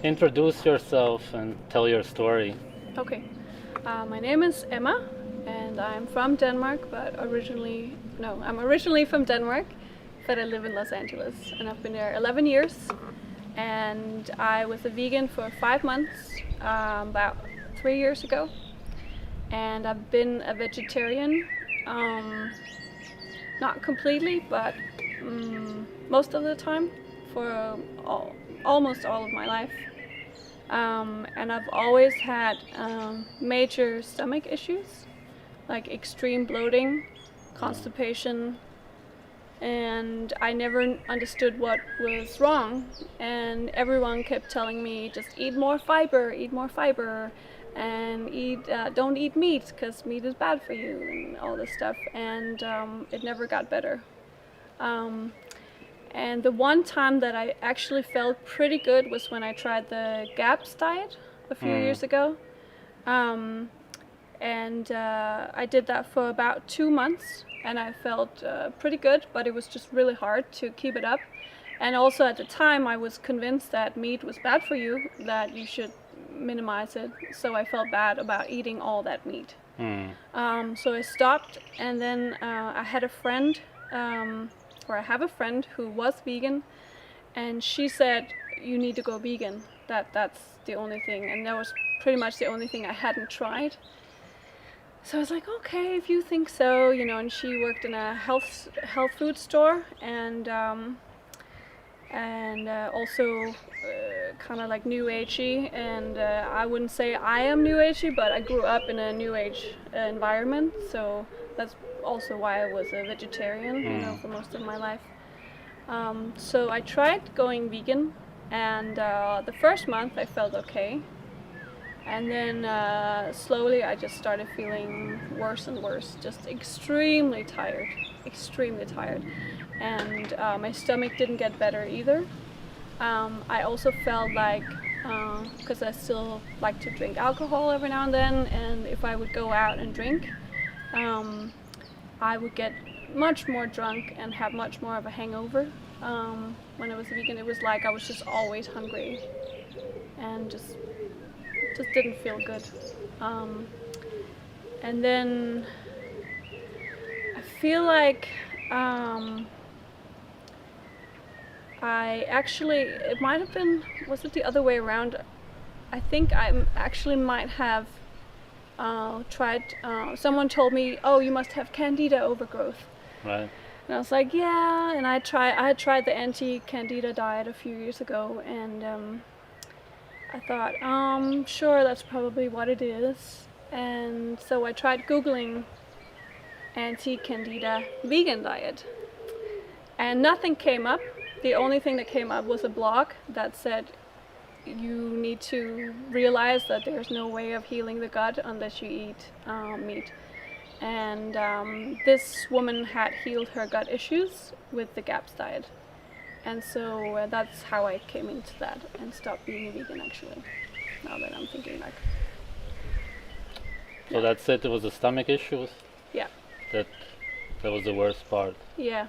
introduce yourself and tell your story. Okay. My name is Emma, and I'm from Denmark, but I'm originally from Denmark, but I live in Los Angeles, and I've been there 11 years. And I was a vegan for 5 months, about 3 years ago, and I've been a vegetarian, not completely, but most of the time for almost all of my life. And I've always had major stomach issues, like extreme bloating, constipation, and I never understood what was wrong. And everyone kept telling me, just eat more fiber, and don't eat meat because meat is bad for you, and all this stuff. And it never got better. And the one time that I actually felt pretty good was when I tried the GAPS diet a few years ago. I did that for about 2 months, and I felt pretty good, but it was just really hard to keep it up. And also at the time I was convinced that meat was bad for you, that you should minimize it, so I felt bad about eating all that meat. So I stopped, and then I had a friend, or I have a friend who was vegan, and she said, you need to go vegan, that's the only thing, and that was pretty much the only thing I hadn't tried. So I was like, okay, if you think so, and she worked in a health food store, and also kind of like new agey, and I wouldn't say I am new agey, but I grew up in a new age environment, so that's also why I was a vegetarian, for most of my life. So I tried going vegan, and the first month I felt okay, and then slowly I just started feeling worse and worse, just extremely tired, and my stomach didn't get better either. I also felt like, because I still like to drink alcohol every now and then, and if I would go out and drink, I would get much more drunk and have much more of a hangover. When I was vegan, it was like I was just always hungry and just didn't feel good. And then I feel like it might have been, was it the other way around? I think I actually might have tried, someone told me, oh, you must have candida overgrowth. Right. And I was like, yeah, and I had tried the anti-candida diet a few years ago, and I thought, sure, that's probably what it is. And so I tried Googling anti-candida vegan diet, and nothing came up. The only thing that came up was a blog that said you need to realize that there's no way of healing the gut unless you eat meat. And this woman had healed her gut issues with the GAPS diet. And so that's how I came into that and stopped being a vegan, actually, now that I'm thinking back. So that's it, it was the stomach issues? Yeah. That was the worst part? Yeah.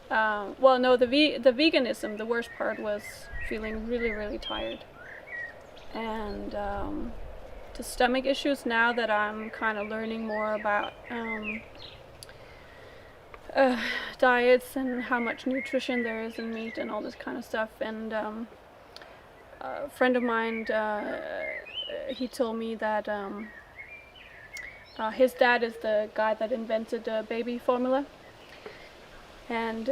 Well, no, the veganism, the worst part was feeling really, really tired. And the stomach issues, now that I'm kind of learning more about diets and how much nutrition there is in meat and all this kind of stuff. And a friend of mine, he told me that his dad is the guy that invented baby formula. And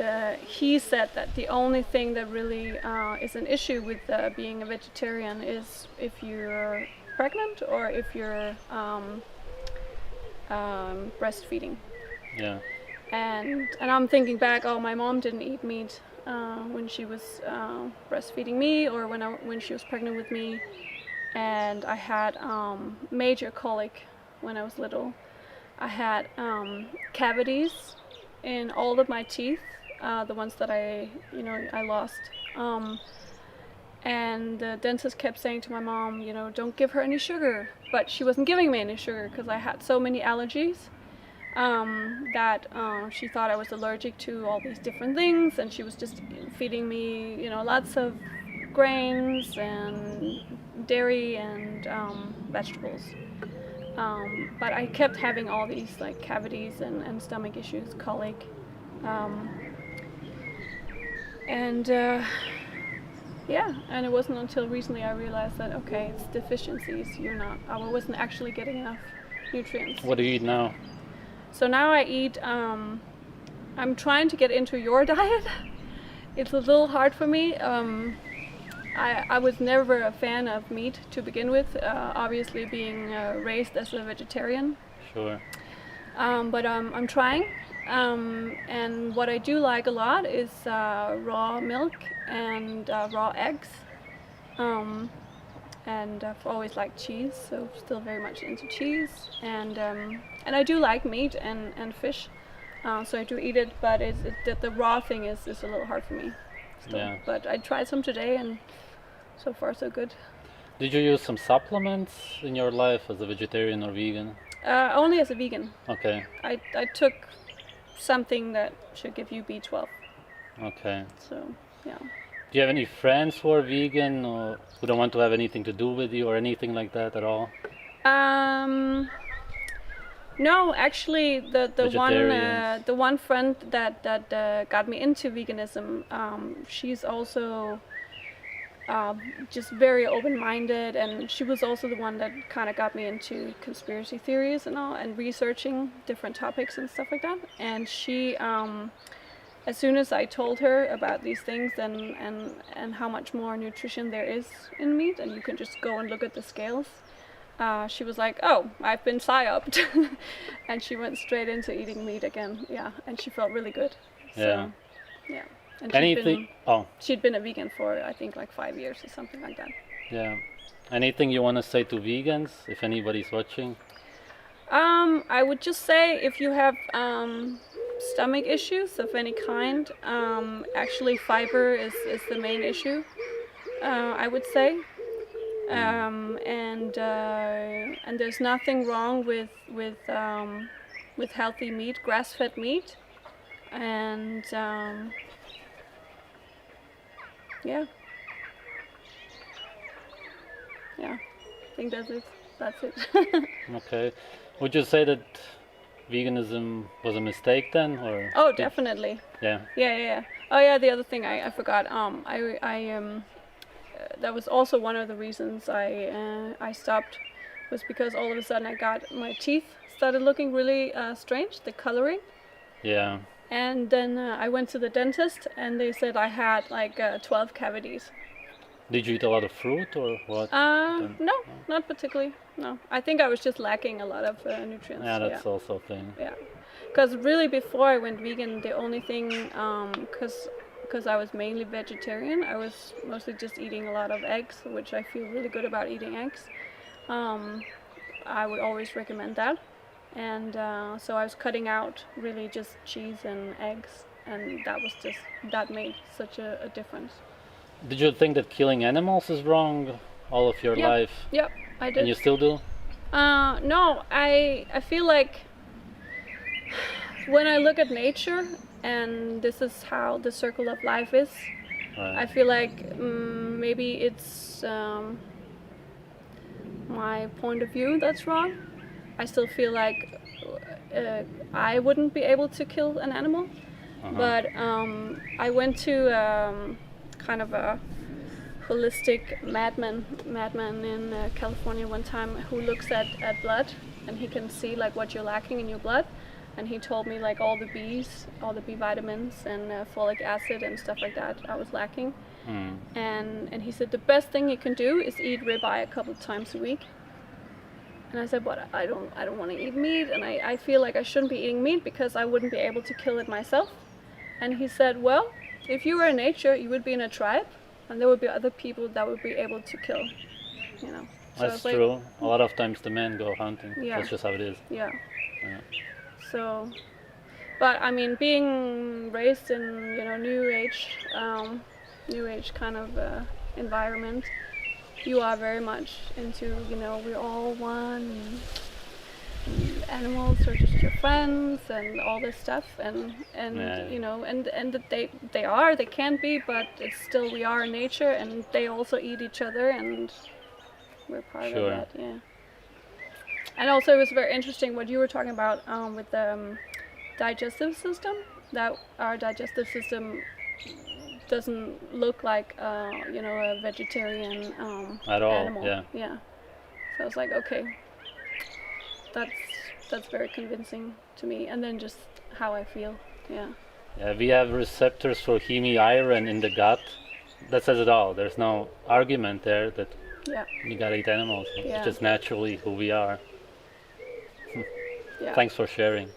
he said that the only thing that really is an issue with being a vegetarian is if you're pregnant or if you're breastfeeding. Yeah. And I'm thinking back, oh, my mom didn't eat meat when she was breastfeeding me, or when she was pregnant with me, and I had major colic when I was little. I had cavities in all of my teeth, the ones that I lost. And the dentist kept saying to my mom, don't give her any sugar. But she wasn't giving me any sugar because I had so many allergies that she thought I was allergic to all these different things, and she was just feeding me, lots of grains and dairy and vegetables. But I kept having all these like cavities and stomach issues, colic, um, and yeah. And it wasn't until recently I realized that okay, it's deficiencies. I wasn't actually getting enough nutrients. What do you eat now? So now I eat. I'm trying to get into your diet. It's a little hard for me. I was never a fan of meat to begin with, obviously being raised as a vegetarian. Sure. But I'm trying. And what I do like a lot is raw milk and raw eggs. And I've always liked cheese, so still very much into cheese. And I do like meat and fish, so I do eat it. But the raw thing is a little hard for me still. Yeah. But I tried some today, and so far so good. Did you use some supplements in your life as a vegetarian or vegan? Only as a vegan. Okay. I took something that should give you B12. Okay. So yeah. Do you have any friends who are vegan or who don't want to have anything to do with you or anything like that at all? No, actually, Vegetarians. the one friend that got me into veganism, she's also just very open-minded, and she was also the one that kind of got me into conspiracy theories and all, and researching different topics and stuff like that. And she, as soon as I told her about these things and how much more nutrition there is in meat, and you can just go and look at the scales, she was like, "Oh, I've been psyoped," and she went straight into eating meat again. Yeah, and she felt really good. Yeah. So, yeah. And Anything? she'd been a vegan for I think like 5 years or something like that. Yeah. Anything you want to say to vegans if anybody's watching? I would just say if you have stomach issues of any kind, actually fiber is the main issue. I would say. And there's nothing wrong with healthy meat, grass-fed meat, and yeah, I think that's it. Okay. Would you say that veganism was a mistake then, or? Oh, definitely. Yeah. Yeah. Oh yeah, the other thing I forgot. That was also one of the reasons I stopped, was because all of a sudden my teeth started looking really strange, the coloring. Yeah. And then I went to the dentist, and they said I had like 12 cavities. Did you eat a lot of fruit or what? No, not particularly. No, I think I was just lacking a lot of nutrients. Yeah, that's also a thing. Yeah, because really before I went vegan, the only thing, because I was mainly vegetarian, I was mostly just eating a lot of eggs, which I feel really good about eating eggs. I would always recommend that. And so I was cutting out really just cheese and eggs, and that made such a difference. Did you think that killing animals is wrong all of your life? Yep, I did. And you still do? No, I feel like when I look at nature, and this is how the circle of life is, Right. I feel like maybe it's my point of view that's wrong. I still feel like I wouldn't be able to kill an animal. But I went to kind of a holistic madman in California one time who looks at blood, and he can see like what you're lacking in your blood. And he told me like all the B vitamins and folic acid and stuff like that I was lacking. And he said the best thing you can do is eat ribeye a couple of times a week. And I said, but I don't want to eat meat, and I feel like I shouldn't be eating meat because I wouldn't be able to kill it myself. And he said, well, if you were in nature, you would be in a tribe, and there would be other people that would be able to kill, you know. So That's true. A lot of times the men go hunting. Yeah. That's just how it is. Yeah. Yeah. So, but I mean, being raised in new age kind of environment, you are very much into we're all one. animals are just your friends and all this stuff, and Yeah. you know, and that they can be, but it's still, we are in nature, and they also eat each other, and we're part of Sure. that. Yeah. And also, it was very interesting what you were talking about with the digestive system. That our digestive system doesn't look like you know, a vegetarian At all. animal. Yeah. Yeah. So I was like, okay, that's that's very convincing to me. And then just how I feel. Yeah. Yeah. We have receptors for heme iron in the gut. That says it all. There's no argument there that Yeah. you gotta eat animals. Yeah. It's just naturally who we are. Yeah. Thanks for sharing.